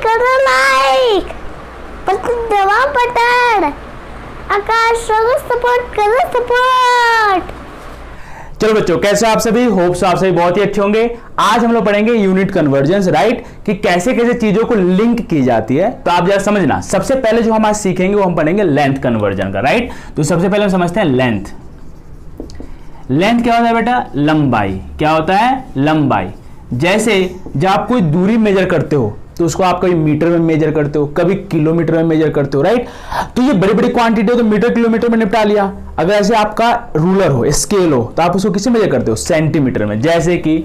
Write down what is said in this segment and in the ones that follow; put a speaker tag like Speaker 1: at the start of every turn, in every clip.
Speaker 1: करो लाइक, पसंद दबाओ बटन, आकाश को सपोर्ट करो सपोर्ट।
Speaker 2: चलो बच्चों, कैसे आप सभी? होप्स आप सभी बहुत ही अच्छे होंगे। आज हम लोग पढ़ेंगे यूनिट कन्वर्जेंस, राइट, कि कैसे कैसे चीजों को लिंक की जाती है। तो आप जरा समझना, सबसे पहले जो हम आज सीखेंगे वो हम पढ़ेंगे लेंथ कन्वर्जन का, राइट। तो सबसे पहले हम समझते हैं लेंथ। लेंथ क्या होता है बेटा? लंबाई। क्या होता है? लंबाई। जैसे जब आप कोई दूरी मेजर करते हो तो उसको आप कभी मीटर में मेजर करते हो, कभी किलोमीटर में मेजर करते हो, राइट। तो ये बड़ी बड़ी क्वांटिटी हो तो मीटर किलोमीटर में निपटा लिया। अगर ऐसे आपका रूलर हो, स्केल हो, तो आप उसको किससे मेजर करते हो? सेंटीमीटर में। जैसे कि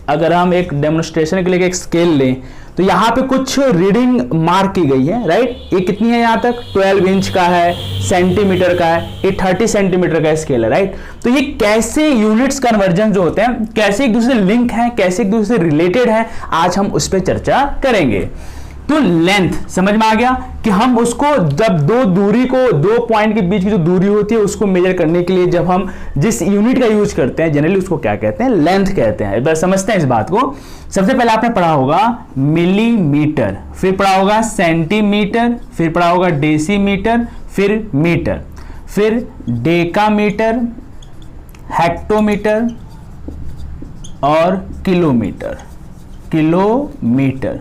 Speaker 2: अगर हम एक डेमोन्स्ट्रेशन के लिए एक स्केल लें तो यहाँ पे कुछ रीडिंग मार्क की गई है, राइट। ये कितनी है? यहाँ तक 12 इंच का है, सेंटीमीटर का है, ये 30 सेंटीमीटर का स्केल है, राइट। तो ये कैसे यूनिट्स कन्वर्जन जो होते हैं, कैसे एक दूसरे लिंक है, कैसे एक दूसरे रिलेटेड है, आज हम उस पर चर्चा करेंगे। तो लेंथ समझ में आ गया कि हम उसको जब दो पॉइंट के बीच की जो दूरी होती है उसको मेजर करने के लिए जब हम जिस यूनिट का यूज करते हैं जनरली उसको क्या कहते हैं? लेंथ कहते हैं। एक बार समझते हैं इस बात को। सबसे पहले आपने पढ़ा होगा मिलीमीटर, फिर पढ़ा होगा सेंटीमीटर, फिर पढ़ा होगा डेसीमीटर, फिर मीटर, फिर डेकामीटर, हेक्टोमीटर और किलोमीटर। किलोमीटर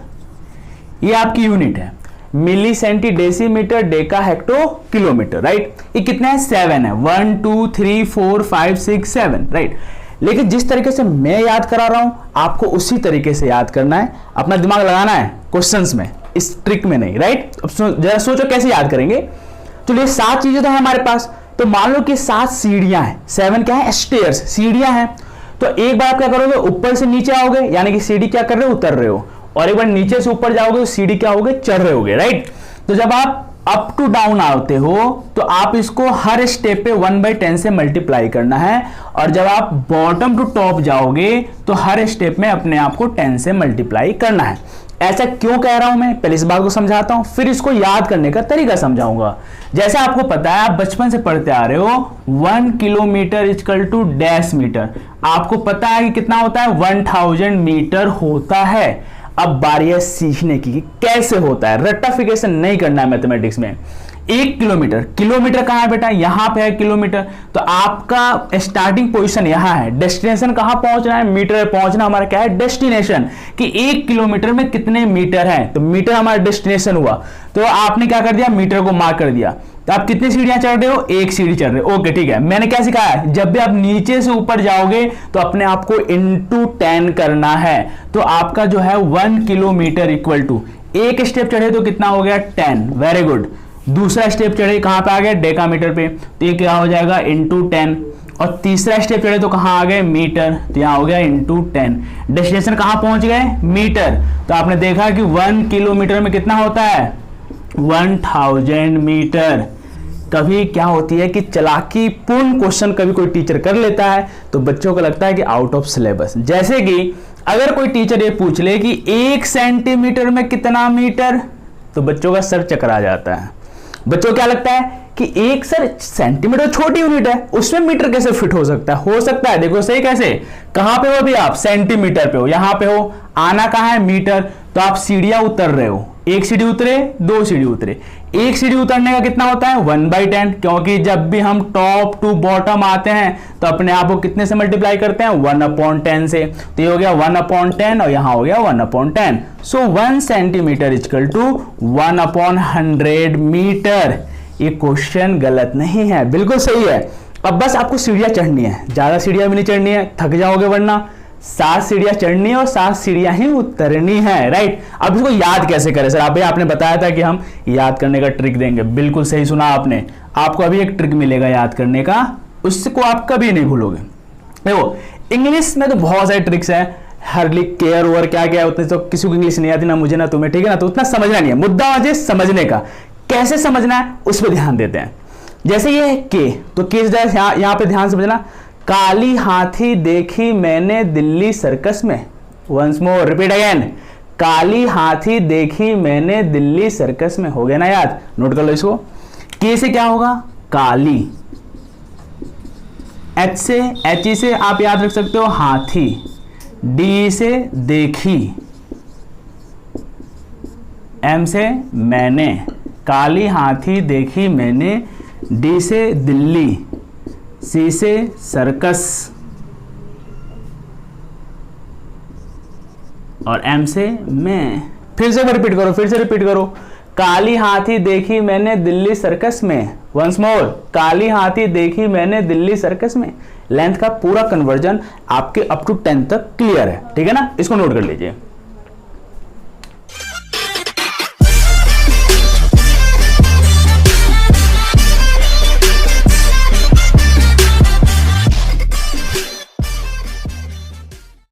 Speaker 2: ये आपकी यूनिट है। Milli, centi, decimetre, deca, hecto, kilometre, right. ये कितने हैं? 7 है। 1 2 3 4 5 6 7, राइट। लेकिन जिस तरीके से मैं याद करा रहा हूं आपको उसी तरीके से याद करना है, अपना दिमाग लगाना है क्वेश्चंस में, इस ट्रिक में नहीं, राइट। अब जरा सोचो कैसे याद करेंगे। तो ये 7 चीजें तो है हमारे पास। तो मान लो कि 7 सीढ़ियां हैं। 7 क्या है? स्टेयर्स, सीढ़ियां हैं। तो एक बार आप क्या करोगे? ऊपर से नीचे आओगे, यानी कि सीढ़ी क्या कर रहे हो? उतर रहे हो। और एक बार नीचे से ऊपर जाओगे तो सीढ़ी क्या होगे? चढ़ रहे होगे, राइट। तो जब आप अप टू डाउन आते हो तो आप इसको हर स्टेप पे 1/10 से मल्टीप्लाई करना है, और जब आप बॉटम टू टॉप जाओगे तो हर स्टेप में अपने आप को 10 से मल्टीप्लाई करना है। ऐसा क्यों कह रहा हूं मैं? पहले इस बात को समझाता हूं, फिर इसको याद करने का तरीका समझाऊंगा। जैसे आपको पता है, आप बचपन से पढ़ते आ रहे हो 1 kilometre equal to dash metre. आपको पता है कि कितना होता है? 1000 मीटर होता है। अब बारी है सीखने की, कैसे होता है। रट्टाफिकेशन नहीं करना है मैथमेटिक्स में। 1 किलोमीटर, किलोमीटर कहां है बेटा? यहां पे है किलोमीटर। तो आपका स्टार्टिंग पोजीशन यहां है, डेस्टिनेशन कहां पहुंचना है? मीटर पे पहुंचना हमारा क्या है? डेस्टिनेशन। कि 1 किलोमीटर में कितने मीटर है, तो मीटर हमारा डेस्टिनेशन हुआ। तो आपने क्या कर दिया? मीटर को मार्क कर दिया। तो आप कितनी सीढ़ियां चढ़ रहे हो? 1 सीढ़ी चढ़ रहे हो। ओके, ठीक है। मैंने क्या सिखाया है? जब भी आप नीचे से ऊपर जाओगे तो अपने आप को इंटू 10 करना है। तो आपका जो है 1 किलोमीटर इक्वल टू, एक स्टेप चढ़े तो कितना हो गया? 10। Very good. दूसरा स्टेप चढ़े कहां पे आ गए? डेकामीटर पे, तो ये क्या हो जाएगा? इंटू 10। और तीसरा स्टेप चढ़े तो कहां आ गए? मीटर, तो यहां हो गया इंटू 10। डेस्टिनेशन कहां पहुंच गए? मीटर। तो आपने देखा कि 1 किलोमीटर में कितना होता है? 1000 मीटर। कभी क्या होती है कि चालाकी पूर्ण क्वेश्चन कभी कोई टीचर कर लेता है तो बच्चों को लगता है कि आउट ऑफ सिलेबस। जैसे कि अगर कोई टीचर ये पूछ ले कि 1 सेंटीमीटर में कितना मीटर, तो बच्चों का सर चकरा जाता है। बच्चों को क्या लगता है कि एक सर सेंटीमीटर छोटी यूनिट है, उसमें मीटर कैसे फिट हो सकता है? हो सकता है। देखो सही कैसे, कहां पे हो अभी आप? सेंटीमीटर पे हो, यहां पे हो। आना कहां है? मीटर। तो आप सीढ़ियां उतर रहे हो, 1 सीढ़ी उतरे, 2 सीढ़ी उतरे। 1 सीढ़ी उतरने का कितना होता है? 1/10, क्योंकि जब भी हम टॉप टू बॉटम आते हैं तो अपने आप को कितने से मल्टीप्लाई करते हैं? 1/10 से। तो ये हो गया 1/10 और यहां हो गया 1/10। सो 1 सेंटीमीटर इक्वल टू 1/100 मीटर। ये क्वेश्चन गलत नहीं है, बिल्कुल सही है। अब बस आपको सीढ़ियां चढ़नी है, ज्यादा सीढ़ियां भी नहीं चढ़नी है, थक जाओगे वरना। 7 सीढ़ियां चढ़नी है और 7 सीढ़ियां ही उतरनी है, राइट। अब इसको याद कैसे करें? सर आप आपने बताया था कि हम याद करने का ट्रिक देंगे। बिल्कुल सही सुना आपने। आपको अभी एक ट्रिक मिलेगा याद करने का, उसको आप कभी नहीं भूलोगे। देखो इंग्लिश में तो बहुत सारे ट्रिक्स हैं, हार्डली केयर ओवर क्या क्या उतने तो किसी को इंग्लिश नहीं आती, ना मुझे ना तुम्हें, ठीक है ना। तो उतना समझना नहीं है, मुद्दा आज समझने का, कैसे समझना है उस पर ध्यान देते हैं। जैसे ये है के, तो के यहां पे ध्यान समझना। काली हाथी देखी मैंने दिल्ली सर्कस में। Once more, repeat again. काली हाथी देखी मैंने दिल्ली सर्कस में। हो गया ना याद? नोट कर लो इसको। के से क्या होगा? काली। एच से, एच ई से आप याद रख सकते हो हाथी। डी से देखी, एम से मैंने, काली हाथी देखी मैंने, डी से दिल्ली, सी से सर्कस और एम से मैं। फिर से रिपीट करो, काली हाथी देखी मैंने दिल्ली सर्कस में। वंस मोर, काली हाथी देखी मैंने दिल्ली सर्कस में। लेंथ का पूरा कन्वर्जन आपके अप टू 10 तक क्लियर है, ठीक है ना, इसको नोट कर लीजिए।